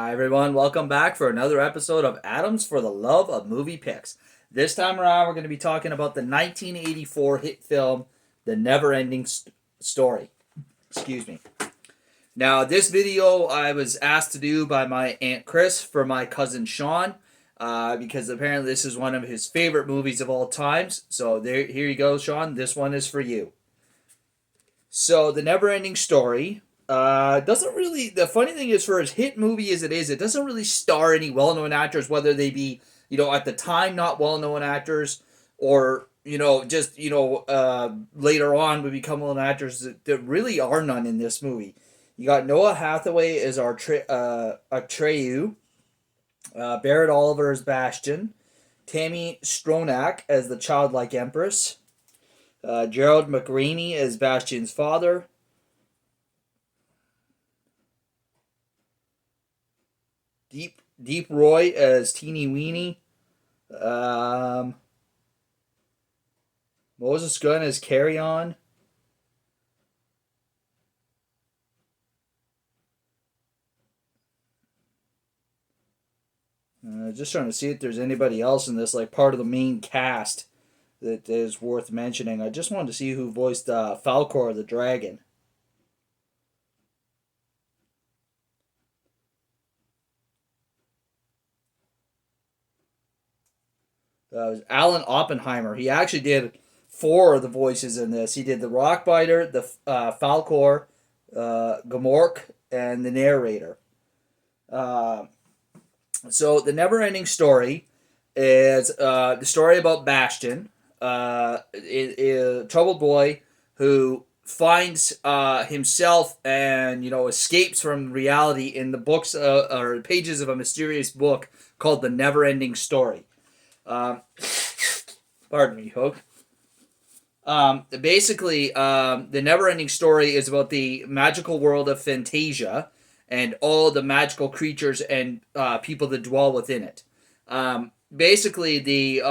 Hi everyone, welcome back for another episode of Adams for the Love of Movie Picks. This time around, we're going to be talking about the 1984 hit film, The Neverending Story. Excuse me. Now, this video I was asked to do by my Aunt Chris for my cousin Sean, because apparently this is one of his favorite movies of all times. So here you go, Sean. This one is for you. So, The Neverending Story doesn't really. The funny thing is, for as hit movie as it is, it doesn't really star any well-known actors, whether they be at the time not well-known actors, or just later on would become well-known actors. That really are none in this movie. You got Noah Hathaway as our Atreyu, Barrett Oliver as Bastion, Tammy Stronach as the childlike Empress, Gerald McRaney as Bastion's father. Deep Roy as Teeny Weeny. Moses Gunn as Carry On. Just trying to see if there's anybody else in this, like part of the main cast, that is worth mentioning. I just wanted to see who voiced Falcor the dragon. It was Alan Oppenheimer. He actually did four of the voices in this. He did the Rockbiter, the Falcor, Gamork, and the narrator. Uh, so the Neverending Story is the story about Bastion, a troubled boy who finds himself and escapes from reality in the books or pages of a mysterious book called the Neverending Story. Um, Pardon me, Hook. Basically, the Neverending Story is about the magical world of Fantasia and all the magical creatures and people that dwell within it. Basically, the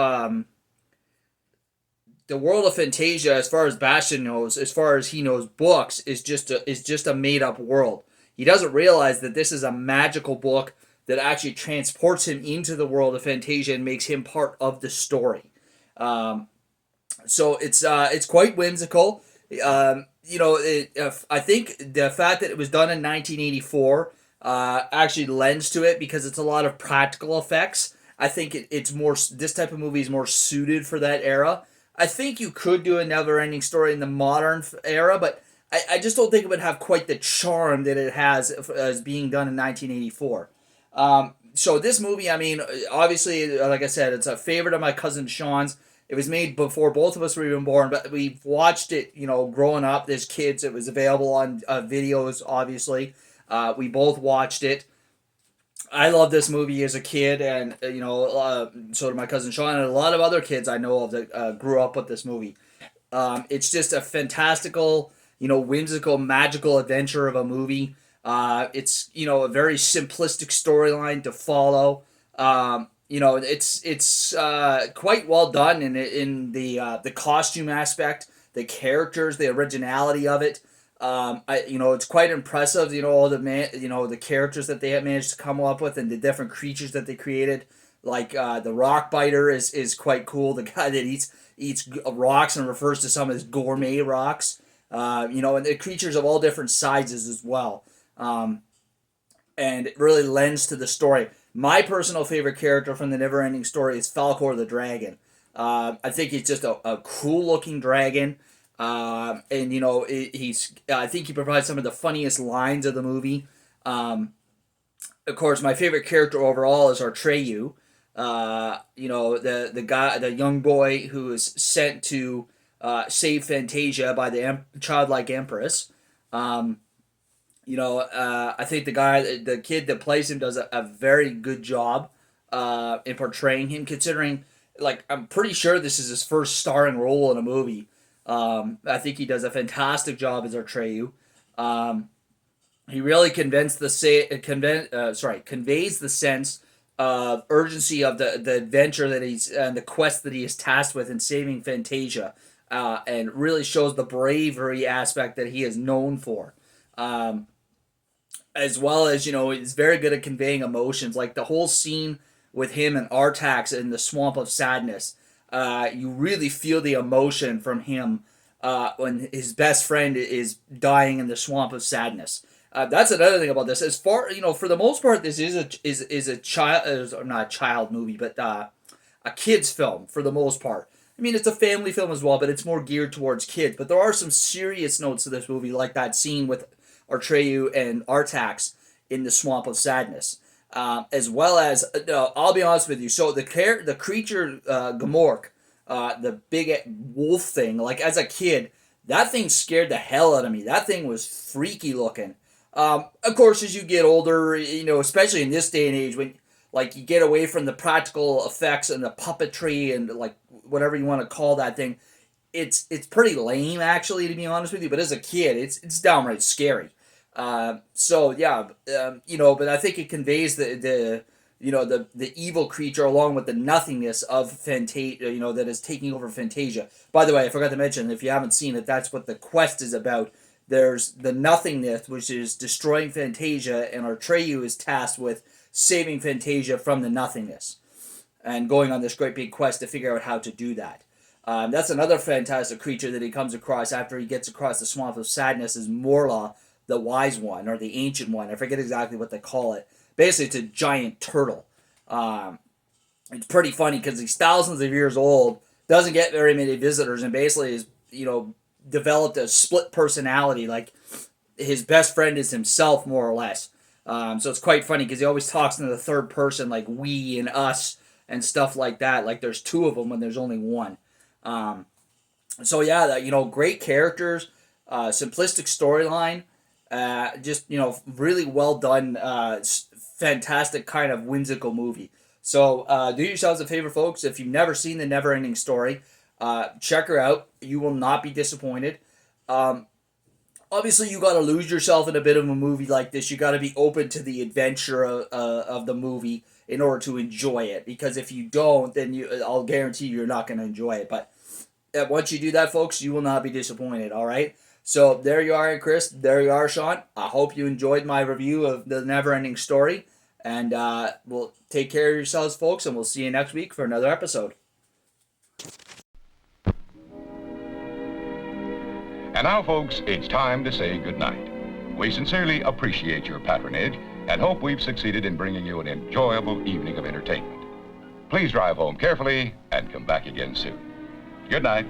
world of Fantasia, as far as Bastion knows, as far as he knows books, is just a made up world. He doesn't realize that this is a magical book that actually transports him into the world of Fantasia and makes him part of the story. So it's quite whimsical. I think the fact that it was done in 1984 actually lends to it because it's a lot of practical effects. I think it's more, this type of movie is more suited for that era. I think you could do a Never-Ending Story in the modern era, but I just don't think it would have quite the charm that it has as being done in 1984. So this movie, I mean, obviously, like I said, it's a favorite of my cousin Sean's. It was made before both of us were even born, but we've watched it, growing up as kids. It was available on videos, obviously. We both watched it. I loved this movie as a kid, and so did my cousin Sean, and a lot of other kids I know of that grew up with this movie. It's just a fantastical, whimsical, magical adventure of a movie. It's a very simplistic storyline to follow. It's quite well done in the costume aspect, the characters, the originality of it. It's quite impressive. All the characters that they have managed to come up with and the different creatures that they created. Like the Rockbiter is quite cool. The guy that eats rocks and refers to some as gourmet rocks. And the creatures of all different sizes as well. And it really lends to the story. My personal favorite character from the Neverending Story is Falcor the dragon. I think he's just a cool looking dragon. And I think he provides some of the funniest lines of the movie. Of course, my favorite character overall is our Atreyu. The guy, the young boy who is sent to save Fantasia by the childlike Empress. I think the kid that plays him does a very good job in portraying him, considering, like, I'm pretty sure this is his first starring role in a movie. I think he does a fantastic job as Atreyu. He really conveys the sense of urgency of the adventure that he's and the quest that he is tasked with in saving Fantasia, and really shows the bravery aspect that he is known for. as well as, is very good at conveying emotions. Like the whole scene with him and Artax in the Swamp of Sadness. You really feel the emotion from him when his best friend is dying in the Swamp of Sadness. That's another thing about this. As far, for the most part, this is a child, not a child movie, but a kids film for the most part. I mean, it's a family film as well, but it's more geared towards kids. But there are some serious notes to this movie, like that scene with Artreyu and Artax in the Swamp of Sadness, as well as I'll be honest with you. So the creature Gamork, the big wolf thing, like as a kid, that thing scared the hell out of me. That thing was freaky looking. Of course, as you get older, especially in this day and age, when like you get away from the practical effects and the puppetry and like whatever you want to call that thing, it's pretty lame actually, to be honest with you. But as a kid, it's downright scary. So yeah, but I think it conveys the evil creature along with the nothingness of Fantasia, that is taking over Fantasia. By the way, I forgot to mention, if you haven't seen it, that's what the quest is about. There's the nothingness, which is destroying Fantasia, and Artreyu is tasked with saving Fantasia from the nothingness and going on this great big quest to figure out how to do that. That's another fantastic creature that he comes across after he gets across the Swamp of Sadness is Morla, the Wise One, or the Ancient One. I forget exactly what they call it. Basically, it's a giant turtle. It's pretty funny because he's thousands of years old, doesn't get very many visitors, and basically is, developed a split personality. Like, his best friend is himself, more or less. So it's quite funny because he always talks in the third person, like we and us and stuff like that. Like there's two of them when there's only one. So yeah, great characters, simplistic storyline, just really well done, fantastic kind of whimsical movie. So do yourselves a favor, folks. If you've never seen the Neverending Story, check her out. You will not be disappointed. Obviously, you got to lose yourself in a bit of a movie like this. You got to be open to the adventure of the movie in order to enjoy it. Because if you don't, then I'll guarantee you're not going to enjoy it. But once you do that, folks, you will not be disappointed. All right. So there you are, Chris. There you are, Sean. I hope you enjoyed my review of the Neverending Story. And we'll take care of yourselves, folks, and we'll see you next week for another episode. And now, folks, it's time to say goodnight. We sincerely appreciate your patronage and hope we've succeeded in bringing you an enjoyable evening of entertainment. Please drive home carefully and come back again soon. Good night.